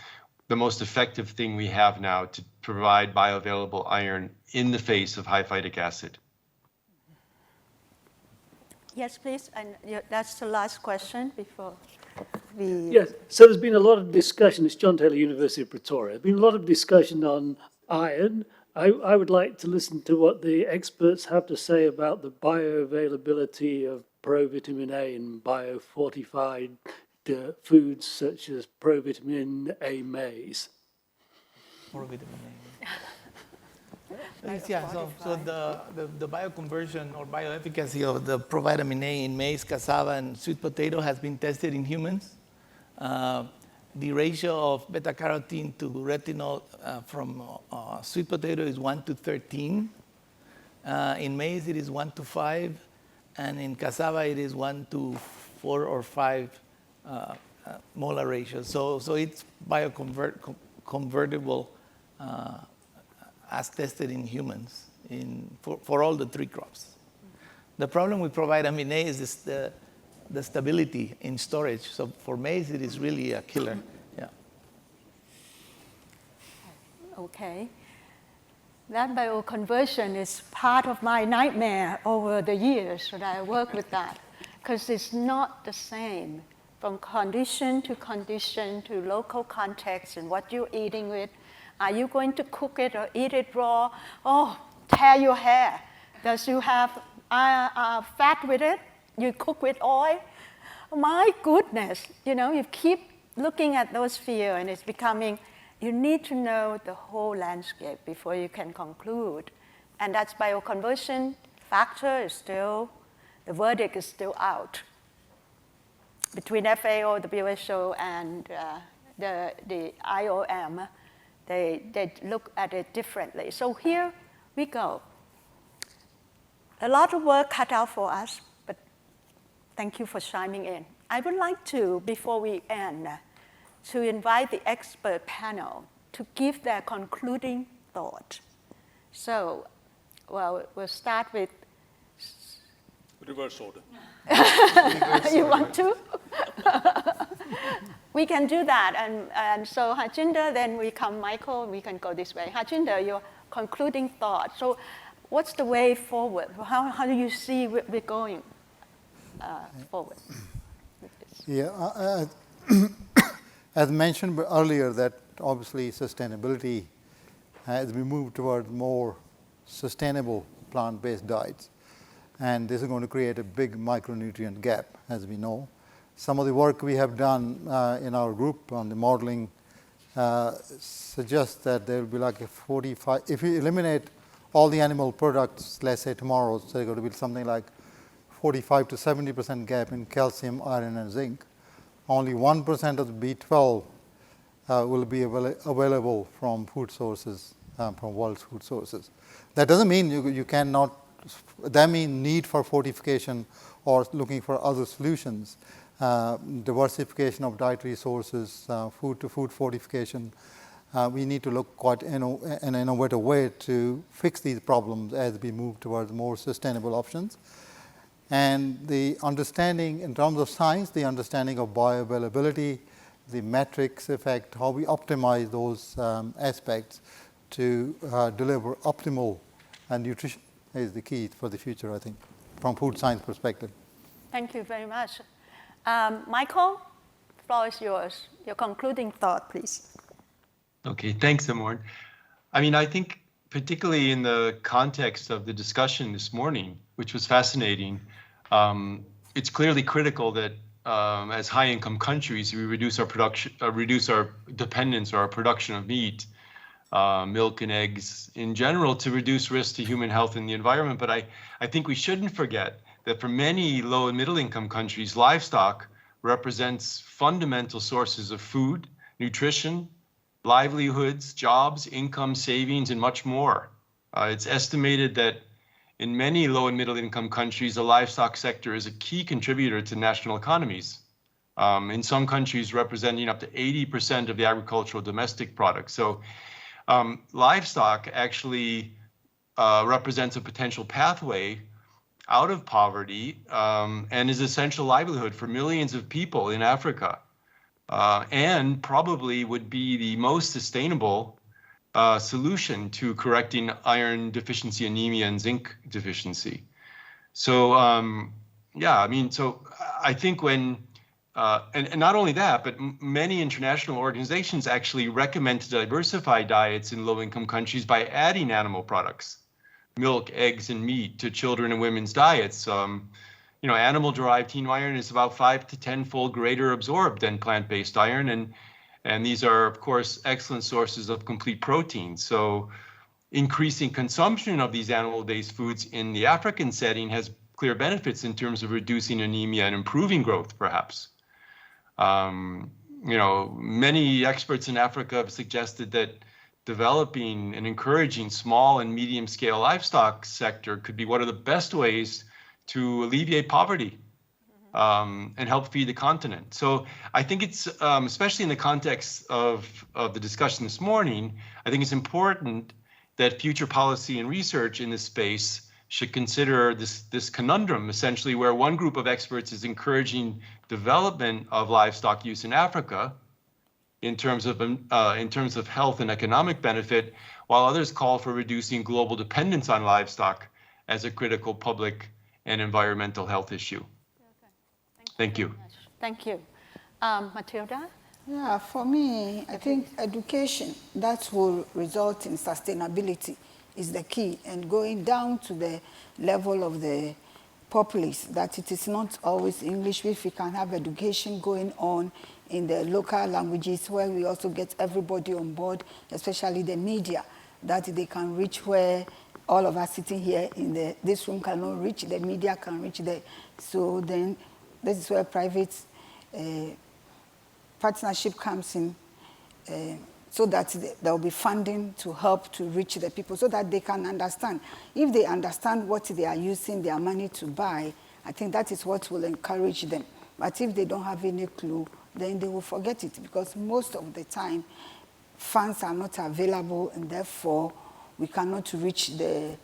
the most effective thing we have now to provide bioavailable iron in the face of high phytic acid. Yes, please. And that's the last question before we... Yes, so there's been a lot of discussion. It's John Taylor, University of Pretoria. There's been a lot of discussion on iron. I would like to listen to what the experts have to say about the bioavailability of provitamin A in biofortified foods such as provitamin A maize. Provitamin A. Yeah, so the bioconversion or bioefficacy of the provitamin A in maize, cassava, and sweet potato has been tested in humans. The ratio of beta-carotene to retinol from sweet potato is 1 to 13. In maize, it is 1 to 5. And in cassava, it is 1 to 4 or 5 molar ratio. So it's bioconvertible as tested in humans for all the 3 crops. The problem with provitamin A is the stability in storage. So for maize, it is really a killer. Yeah. Okay. That bioconversion is part of my nightmare over the years that I work with that, because it's not the same from condition to local context and what you're eating with. Are you going to cook it or eat it raw? Oh, tear your hair. Does you have fat with it? You cook with oil? My goodness, you keep looking at those fields and it's becoming, you need to know the whole landscape before you can conclude. And that's bioconversion factor is still, the verdict is still out. Between FAO, the WHO, and the IOM, they look at it differently. So here we go. A lot of work cut out for us, but thank you for chiming in. I would like to, before we end, to invite the expert panel to give their concluding thought. So, well, we'll start with... Reverse order. You want to? We can do that. And so Harjinder, then we come Michael, we can go this way. Harjinder, your concluding thought. So what's the way forward? How do you see we're going forward with this? Yeah, as mentioned earlier, that obviously sustainability, as we move toward more sustainable plant-based diets, and this is going to create a big micronutrient gap, as we know. Some of the work we have done in our group on the modeling suggests that there will be like a 45, if you eliminate all the animal products, let's say tomorrow, so there's going to be something like 45 to 70% gap in calcium, iron, and zinc. Only 1% of the B12 will be available from food sources, from world's food sources. That doesn't mean you cannot, that means need for fortification or looking for other solutions. Diversification of dietary sources, food-to-food fortification. We need to look quite in an innovative way to fix these problems as we move towards more sustainable options. And the understanding, in terms of science, the understanding of bioavailability, the metrics effect, how we optimize those aspects to deliver optimal nutrition is the key for the future, I think, from food science perspective. Thank you very much. Michael, the floor is yours. Your concluding thought, please. Okay, thanks, Emorn. I mean, I think particularly in the context of the discussion this morning, which was fascinating, it's clearly critical that as high-income countries, we reduce our production, reduce our dependence or our production of meat, milk and eggs in general to reduce risk to human health and the environment. But I think we shouldn't forget that for many low and middle income countries, livestock represents fundamental sources of food, nutrition, livelihoods, jobs, income, savings, and much more. It's estimated that in many low and middle income countries, the livestock sector is a key contributor to national economies. In some countries representing up to 80% of the agricultural domestic product. So livestock actually represents a potential pathway out of poverty and is essential livelihood for millions of people in Africa, and probably would be the most sustainable solution to correcting iron deficiency, anemia, and zinc deficiency. So yeah, I mean, so I think when, and not only that, but many international organizations actually recommend to diversify diets in low-income countries by adding animal products, milk, eggs, and meat to children and women's diets. You know, animal-derived heme iron is about 5 to 10-fold greater absorbed than plant-based iron, and these are, of course, excellent sources of complete protein. So increasing consumption of these animal-based foods in the African setting has clear benefits in terms of reducing anemia and improving growth, perhaps. You know, many experts in Africa have suggested that developing and encouraging small and medium-scale livestock sector could be one of the best ways to alleviate poverty and help feed the continent. So I think it's, especially in the context of the discussion this morning, I think it's important that future policy and research in this space should consider this conundrum, essentially, where one group of experts is encouraging development of livestock use in Africa in terms of health and economic benefit, while others call for reducing global dependence on livestock as a critical public and environmental health issue. Thank you. Thank you. Matilda? Yeah, for me, I think education that will result in sustainability is the key, and going down to the level of the populace, that it is not always English. If we can have education going on in the local languages where we also get everybody on board, especially the media, that they can reach where all of us sitting here in this room cannot reach, the media can reach there. So then this is where private partnership comes in, so that there will be funding to help to reach the people so that they can understand. If they understand what they are using their money to buy, I think that is what will encourage them. But if they don't have any clue, then they will forget it, because most of the time funds are not available, and therefore we cannot reach the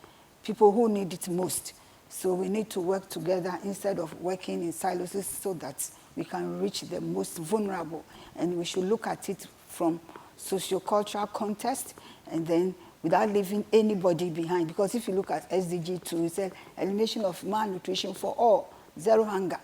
people who need it most. So we need to work together instead of working in silos so that we can reach the most vulnerable. And we should look at it from sociocultural context, and then without leaving anybody behind. Because if you look at SDG 2, it said elimination of malnutrition for all, zero hunger.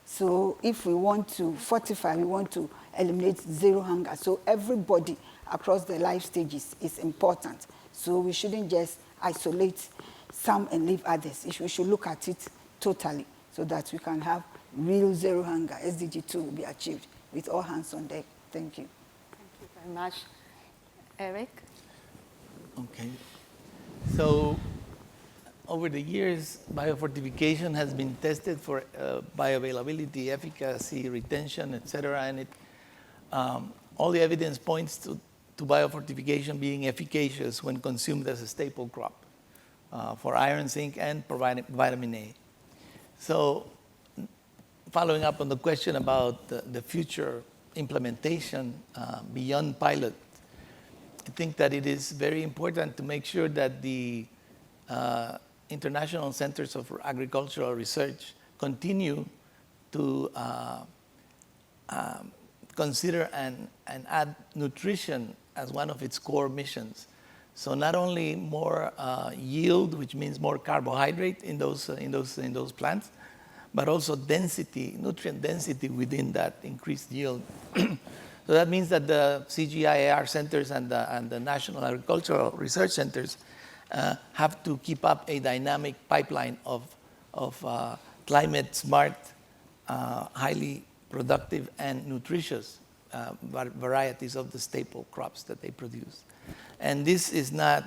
So if we want to fortify, we want to eliminate zero hunger. So everybody across the life stages is important. So we shouldn't just isolate some and leave others. We should look at it totally so that we can have real zero hunger. SDG 2 will be achieved with all hands on deck. Thank you. Thank you very much. very much. Erick? Okay. So over the years, biofortification has been tested for bioavailability, efficacy, retention, et cetera, and all the evidence points to biofortification being efficacious when consumed as a staple crop for iron, zinc, and providing vitamin A. So following up on the question about the future implementation beyond pilot, I think that it is very important to make sure that the International Centers of Agricultural Research continue to consider and add nutrition as one of its core missions. So not only more yield, which means more carbohydrate in those plants, but also density, nutrient density within that increased yield. So that means that the CGIAR centers and the National Agricultural Research Centers have to keep up a dynamic pipeline of climate-smart, highly productive and nutritious varieties of the staple crops that they produce. And this is not,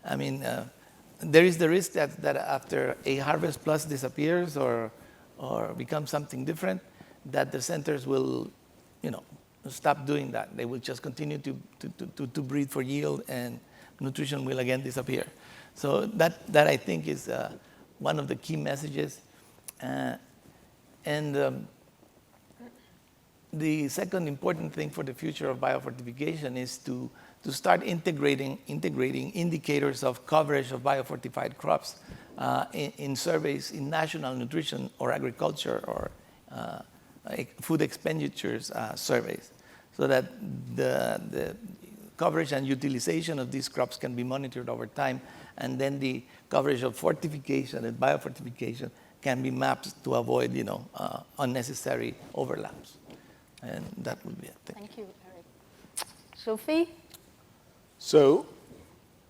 I mean, there is the risk that after a harvest plus disappears or becomes something different, that the centers will, stop doing that. They will just continue to breed for yield, and nutrition will again disappear. So that I think is one of the key messages. The second important thing for the future of biofortification is to start integrating indicators of coverage of biofortified crops in surveys in national nutrition or agriculture or food expenditures surveys, so that the coverage and utilization of these crops can be monitored over time, and then the coverage of fortification and biofortification can be mapped to avoid unnecessary overlaps. And that would be it. Thank you, Erick. Zulfi? So,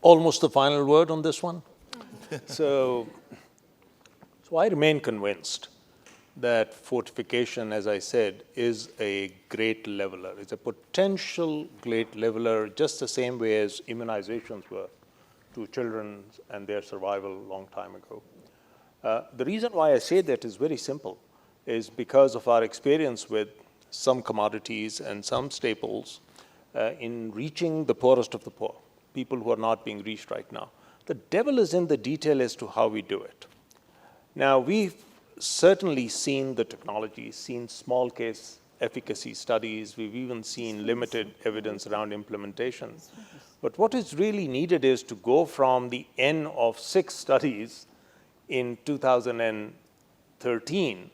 almost the final word on this one. So I remain convinced that fortification, as I said, is a great leveler. It's a potential great leveler, just the same way as immunizations were to children and their survival a long time ago. The reason why I say that is very simple, is because of our experience with some commodities and some staples in reaching the poorest of the poor, people who are not being reached right now. The devil is in the detail as to how we do it. Now, we've certainly seen the technology, seen small case efficacy studies, we've even seen limited evidence around implementation. But what is really needed is to go from the N of 6 studies in 2013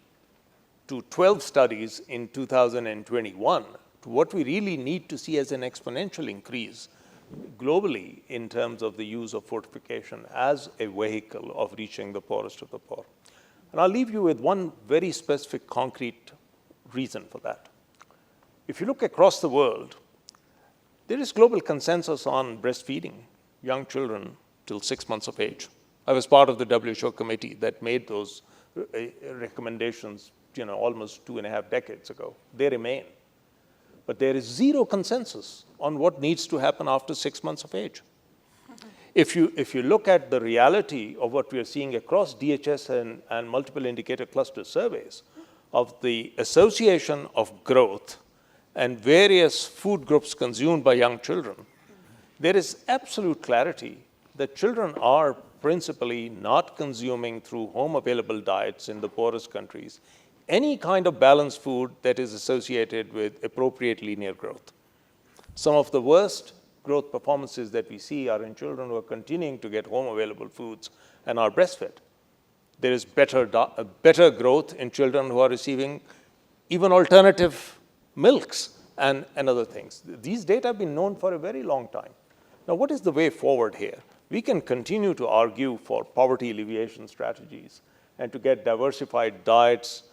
to 12 studies in 2021, to what we really need to see as an exponential increase globally in terms of the use of fortification as a vehicle of reaching the poorest of the poor. And I'll leave you with one very specific, concrete reason for that. If you look across the world, there is global consensus on breastfeeding young children till 6 months of age. I was part of the WHO committee that made those recommendations, almost 2.5 decades ago. They remain. But there is zero consensus on what needs to happen after 6 months of age. If you look at the reality of what we are seeing across DHS and multiple indicator cluster surveys of the association of growth and various food groups consumed by young children, there is absolute clarity that children are principally not consuming through home-available diets in the poorest countries any kind of balanced food that is associated with appropriate linear growth. Some of the worst growth performances that we see are in children who are continuing to get home-available foods and are breastfed. There is better growth in children who are receiving even alternative milks and other things. These data have been known for a very long time. Now, what is the way forward here? We can continue to argue for poverty alleviation strategies and to get diversified diets,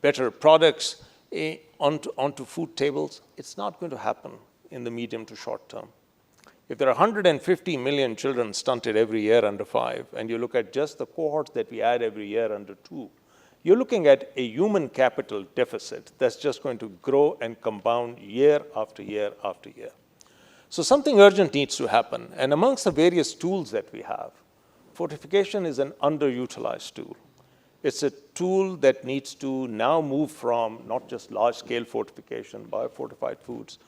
better products onto food tables. It's not going to happen in the medium to short term. If there are 150 million children stunted every year under 5, and you look at just the cohorts that we add every year under 2, you're looking at a human capital deficit that's just going to grow and compound year after year after year. So something urgent needs to happen. And amongst the various tools that we have, fortification is an underutilized tool. It's a tool that needs to now move from not just large-scale fortification, biofortified foods,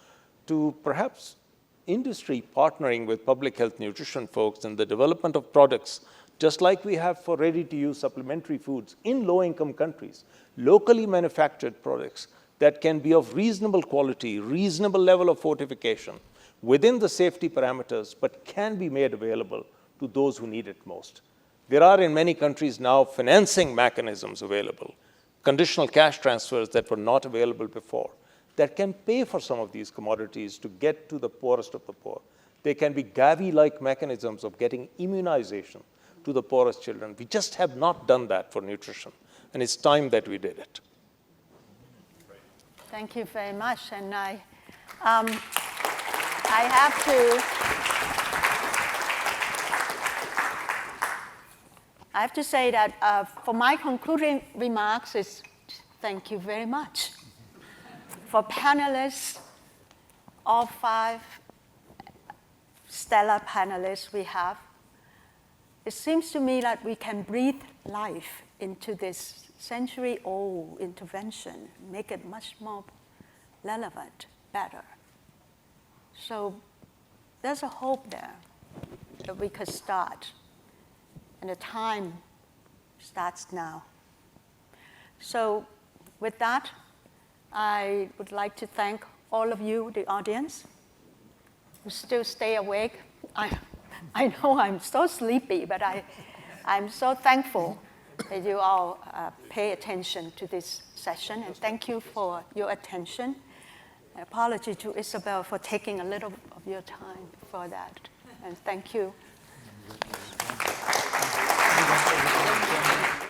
to perhaps industry partnering with public health nutrition folks in the development of products, just like we have for ready-to-use supplementary foods in low-income countries, locally manufactured products that can be of reasonable quality, reasonable level of fortification, within the safety parameters, but can be made available to those who need it most. There are in many countries now financing mechanisms available, conditional cash transfers that were not available before, that can pay for some of these commodities to get to the poorest of the poor. They can be Gavi-like mechanisms of getting immunization to the poorest children. We just have not done that for nutrition, and it's time that we did it. Thank you very much. And I have to say that for my concluding remarks is thank you very much. For panelists, all 5 stellar panelists we have, it seems to me that we can breathe life into this century-old intervention, make it much more relevant, better. So there's a hope there that we could start, and the time starts now. So with that, I would like to thank all of you, the audience, who still stay awake. I know I'm so sleepy, but I'm so thankful that you all pay attention to this session, and thank you for your attention. An apology to Isabel for taking a little of your time for that, and thank you.